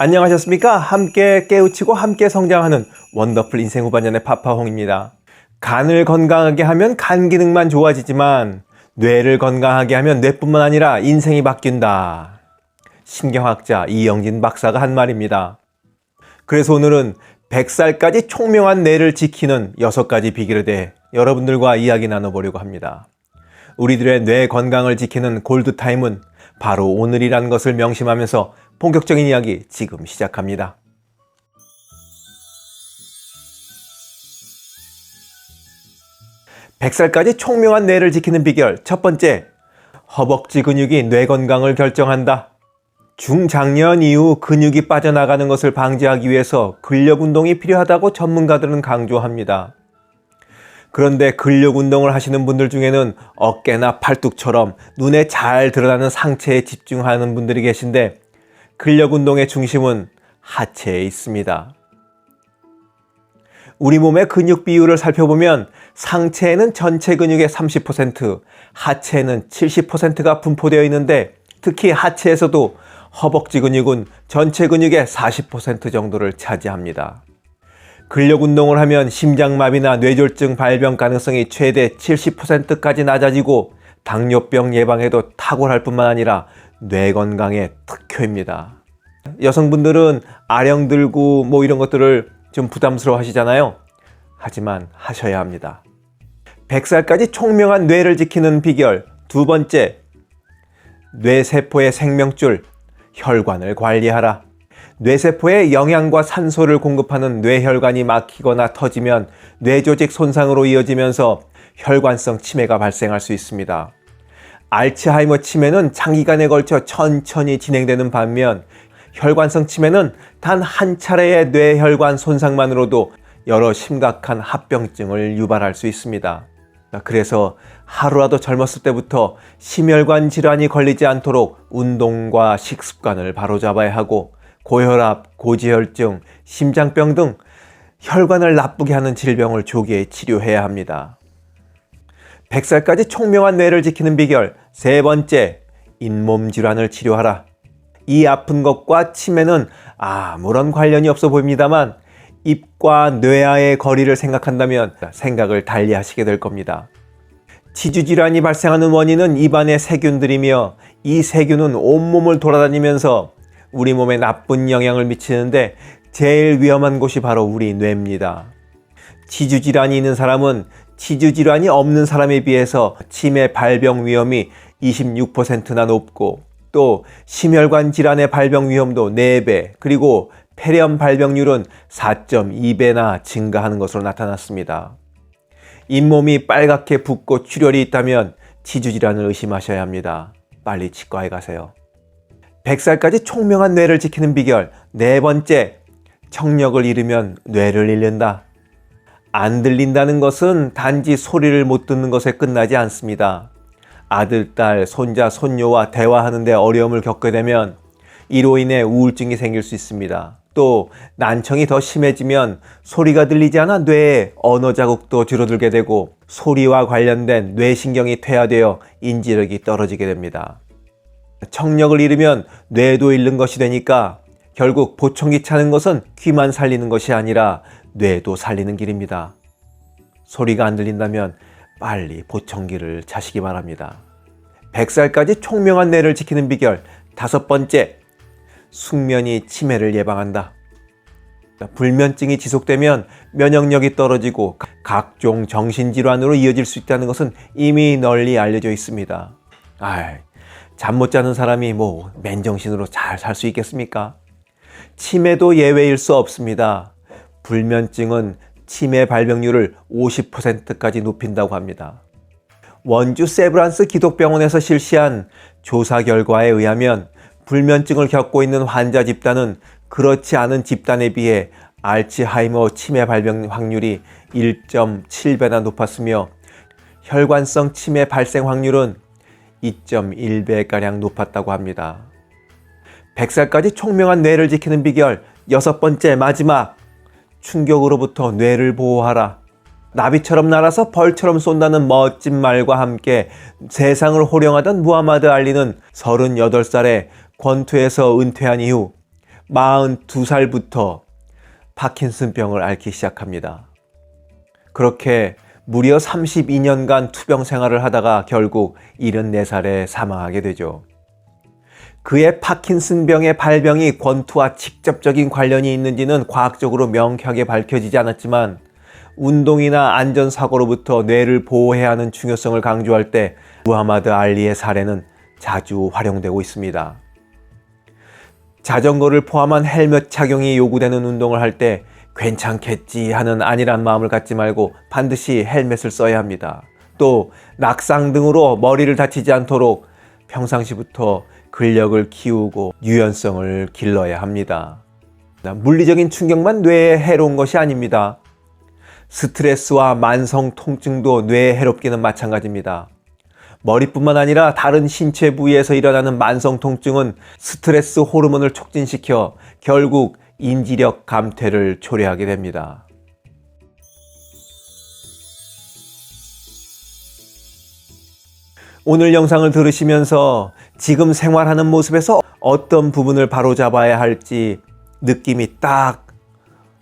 안녕하셨습니까? 함께 깨우치고 함께 성장하는 원더풀 인생 후반년의 파파홍입니다. 간을 건강하게 하면 간 기능만 좋아지지만 뇌를 건강하게 하면 뇌뿐만 아니라 인생이 바뀐다. 신경학자 이영진 박사가 한 말입니다. 그래서 오늘은 100살까지 총명한 뇌를 지키는 6가지 비결에 대해 여러분들과 이야기 나눠보려고 합니다. 우리들의 뇌 건강을 지키는 골드타임은 바로 오늘이라는 것을 명심하면서 본격적인 이야기 지금 시작합니다. (100살까지) 총명한 뇌를 지키는 비결 첫 번째, 허벅지 근육이 뇌 건강을 결정한다. 중장년 이후 근육이 빠져나가는 것을 방지하기 위해서 근력 운동이 필요하다고 전문가들은 강조합니다. 그런데 근력 운동을 하시는 분들 중에는 어깨나 팔뚝처럼 눈에 잘 드러나는 상체에 집중하는 분들이 계신데 근력 운동의 중심은 하체에 있습니다. 우리 몸의 근육 비율을 살펴보면 상체에는 전체 근육의 30%, 하체에는 70%가 분포되어 있는데 특히 하체에서도 허벅지 근육은 전체 근육의 40% 정도를 차지합니다. 근력 운동을 하면 심장마비나 뇌졸중 발병 가능성이 최대 70%까지 낮아지고 당뇨병 예방에도 탁월할 뿐만 아니라 뇌 건강의 특효입니다. 여성분들은 아령 들고 이런 것들을 좀 부담스러워 하시잖아요. 하지만 하셔야 합니다. 100살까지 총명한 뇌를 지키는 비결 두 번째, 뇌세포의 생명줄, 혈관을 관리하라. 뇌세포에 영양과 산소를 공급하는 뇌혈관이 막히거나 터지면 뇌조직 손상으로 이어지면서 혈관성 치매가 발생할 수 있습니다. 알츠하이머 치매는 장기간에 걸쳐 천천히 진행되는 반면 혈관성 치매는 단 한 차례의 뇌혈관 손상만으로도 여러 심각한 합병증을 유발할 수 있습니다. 그래서 하루라도 젊었을 때부터 심혈관 질환이 걸리지 않도록 운동과 식습관을 바로잡아야 하고 고혈압, 고지혈증, 심장병 등 혈관을 나쁘게 하는 질병을 조기에 치료해야 합니다. 100살까지 총명한 뇌를 지키는 비결 세 번째, 잇몸 질환을 치료하라. 이 아픈 것과 치매는 아무런 관련이 없어 보입니다만 입과 뇌와의 거리를 생각한다면 생각을 달리 하시게 될 겁니다. 치주질환이 발생하는 원인은 입안의 세균들이며 이 세균은 온몸을 돌아다니면서 우리 몸에 나쁜 영향을 미치는데 제일 위험한 곳이 바로 우리 뇌입니다. 치주질환이 있는 사람은 치주질환이 없는 사람에 비해서 치매 발병 위험이 26%나 높고 또 심혈관 질환의 발병 위험도 4배, 그리고 폐렴 발병률은 4.2배나 증가하는 것으로 나타났습니다. 잇몸이 빨갛게 붓고 출혈이 있다면 치주질환을 의심하셔야 합니다. 빨리 치과에 가세요. 100살까지 총명한 뇌를 지키는 비결 네 번째, 청력을 잃으면 뇌를 잃는다. 안 들린다는 것은 단지 소리를 못 듣는 것에 끝나지 않습니다. 아들, 딸, 손자, 손녀와 대화하는 데 어려움을 겪게 되면 이로 인해 우울증이 생길 수 있습니다. 또 난청이 더 심해지면 소리가 들리지 않아 뇌의 언어 자극도 줄어들게 되고 소리와 관련된 뇌신경이 퇴화되어 인지력이 떨어지게 됩니다. 청력을 잃으면 뇌도 잃는 것이 되니까 결국 보청기 차는 것은 귀만 살리는 것이 아니라 뇌도 살리는 길입니다. 소리가 안 들린다면 빨리 보청기를 차시기 바랍니다. 100살까지 총명한 뇌를 지키는 비결 다섯 번째, 숙면이 치매를 예방한다. 불면증이 지속되면 면역력이 떨어지고 각종 정신질환으로 이어질 수 있다는 것은 이미 널리 알려져 있습니다. 잠 못 자는 사람이 맨정신으로 잘 살 수 있겠습니까? 치매도 예외일 수 없습니다. 불면증은 치매 발병률을 50%까지 높인다고 합니다. 원주 세브란스 기독병원에서 실시한 조사 결과에 의하면 불면증을 겪고 있는 환자 집단은 그렇지 않은 집단에 비해 알츠하이머 치매 발병 확률이 1.7배나 높았으며 혈관성 치매 발생 확률은 2.1배가량 높았다고 합니다. 100살까지 총명한 뇌를 지키는 비결 여섯 번째, 마지막, 충격으로부터 뇌를 보호하라. 나비처럼 날아서 벌처럼 쏜다는 멋진 말과 함께 세상을 호령하던 무하마드 알리는 38살에 권투에서 은퇴한 이후 42살부터 파킨슨병을 앓기 시작합니다. 그렇게 무려 32년간 투병 생활을 하다가 결국 74살에 사망하게 되죠. 그의 파킨슨병의 발병이 권투와 직접적인 관련이 있는지는 과학적으로 명쾌하게 밝혀지지 않았지만 운동이나 안전사고로부터 뇌를 보호해야 하는 중요성을 강조할 때 무하마드 알리의 사례는 자주 활용되고 있습니다. 자전거를 포함한 헬멧 착용이 요구되는 운동을 할 때 괜찮겠지 하는 안일한 마음을 갖지 말고 반드시 헬멧을 써야 합니다. 또 낙상 등으로 머리를 다치지 않도록 평상시부터 근력을 키우고 유연성을 길러야 합니다. 물리적인 충격만 뇌에 해로운 것이 아닙니다. 스트레스와 만성 통증도 뇌에 해롭기는 마찬가지입니다. 머리뿐만 아니라 다른 신체 부위에서 일어나는 만성 통증은 스트레스 호르몬을 촉진시켜 결국 인지력 감퇴를 초래하게 됩니다. 오늘 영상을 들으시면서 지금 생활하는 모습에서 어떤 부분을 바로잡아야 할지 느낌이 딱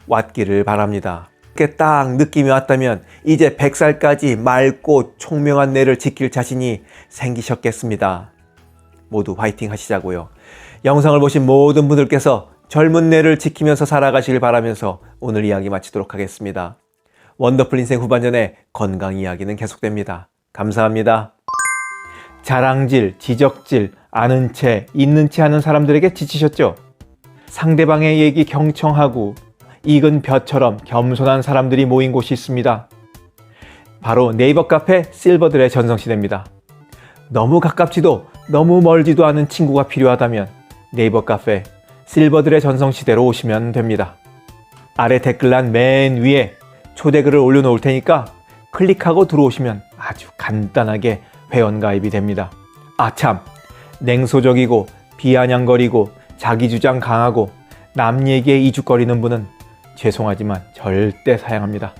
왔기를 바랍니다. 이렇게 딱 느낌이 왔다면 이제 100살까지 맑고 총명한 뇌를 지킬 자신이 생기셨겠습니다. 모두 화이팅 하시자고요. 영상을 보신 모든 분들께서 젊은 뇌를 지키면서 살아가시길 바라면서 오늘 이야기 마치도록 하겠습니다. 원더풀 인생 후반전에 건강 이야기는 계속됩니다. 감사합니다. 자랑질, 지적질, 아는 채, 있는 채 하는 사람들에게 지치셨죠? 상대방의 얘기 경청하고 익은 벼처럼 겸손한 사람들이 모인 곳이 있습니다. 바로 네이버 카페 실버들의 전성시대입니다. 너무 가깝지도 너무 멀지도 않은 친구가 필요하다면 네이버 카페 실버들의 전성시대로 오시면 됩니다. 아래 댓글란 맨 위에 초대글을 올려놓을 테니까 클릭하고 들어오시면 아주 간단하게 회원가입이 됩니다. 아참, 냉소적이고 비아냥거리고 자기주장 강하고 남 얘기에 이죽거리는 분은 죄송하지만 절대 사양합니다.